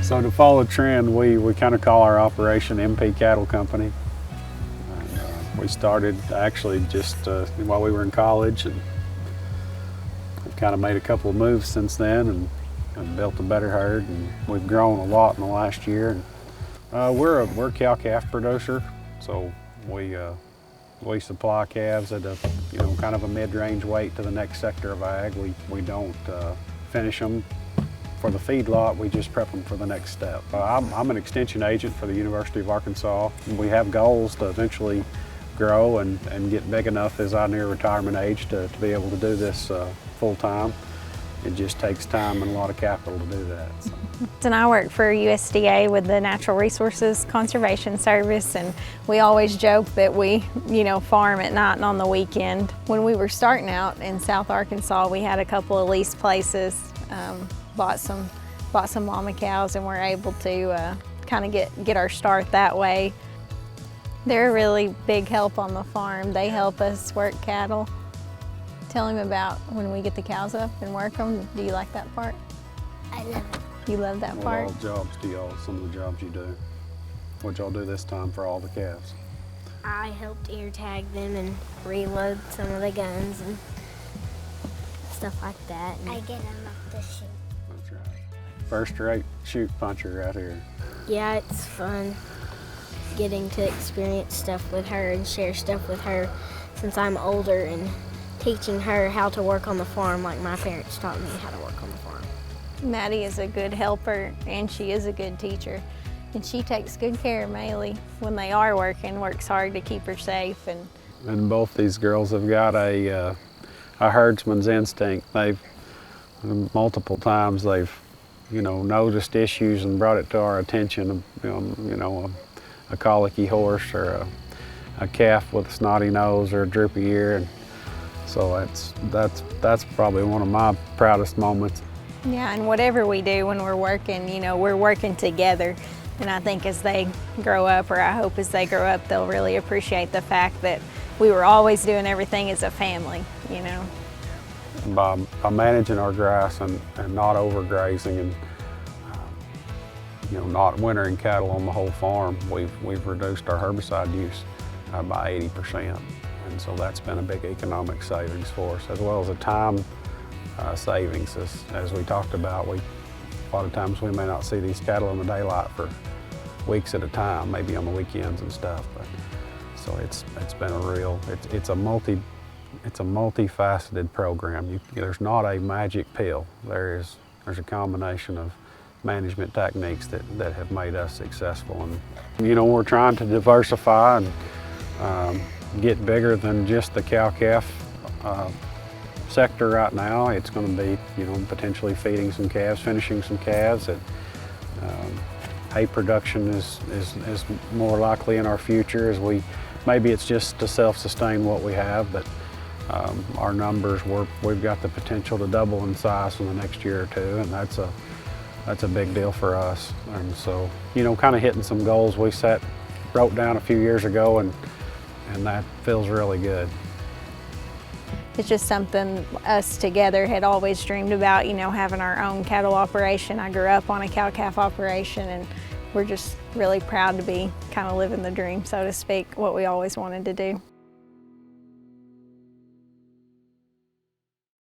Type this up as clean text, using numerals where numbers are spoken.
So to follow trend, we kind of call our operation MP Cattle Company. We started actually just while we were in college, and we've kind of made a couple of moves since then and built a better herd, and we've grown a lot in the last year. We're a cow-calf producer, so we supply calves at a kind of a mid-range weight to the next sector of ag. We don't finish them for the feedlot, we just prep them for the next step. I'm an extension agent for the University of Arkansas. We have goals to eventually grow and get big enough as I near retirement age to be able to do this full time. It just takes time and a lot of capital to do that. So. And I work for USDA with the Natural Resources Conservation Service, and we always joke that we, farm at night and on the weekend. When we were starting out in South Arkansas, we had a couple of leased places, bought some mama cows, and were able to kind of get our start that way. They're a really big help on the farm. They help us work cattle. Tell him about when we get the cows up and work them. Do you like that part? I love it. You love that part? What all jobs do y'all, some of the jobs you do? What'd y'all do this time for all the calves? I helped ear tag them and reload some of the guns and stuff like that. And I get them off the chute. That's right. First-rate chute puncher right here. Yeah, it's fun getting to experience stuff with her and share stuff with her since I'm older, and teaching her how to work on the farm like my parents taught me how to work on the farm. Maddie is a good helper, and she is a good teacher. And she takes good care of Maylee when they are working, works hard to keep her safe. And both these girls have got a herdsman's instinct. They've, multiple times they've, noticed issues and brought it to our attention. A colicky horse or a calf with a snotty nose or a droopy ear. And so that's probably one of my proudest moments. Yeah, and whatever we do when we're working, we're working together. And I think as they grow up, or I hope as they grow up, they'll really appreciate the fact that we were always doing everything as a family, By managing our grass and not overgrazing and not wintering cattle on the whole farm, we've reduced our herbicide use by 80%. And so that's been a big economic savings for us, as well as a time savings. As we talked about, a lot of times we may not see these cattle in the daylight for weeks at a time, maybe on the weekends and stuff. But so it's been a real, it's a multifaceted program. There's not a magic pill. There's a combination of management techniques that have made us successful. And we're trying to diversify and get bigger than just the cow-calf sector right now. It's going to be, potentially feeding some calves, finishing some calves. Hay production is more likely in our future, as maybe it's just to self-sustain what we have, but our numbers, we've got the potential to double in size in the next year or two, and that's a big deal for us. And so, kind of hitting some goals we wrote down a few years ago, and that feels really good. It's just something us together had always dreamed about, having our own cattle operation. I grew up on a cow-calf operation, and we're just really proud to be kind of living the dream, so to speak, what we always wanted to do.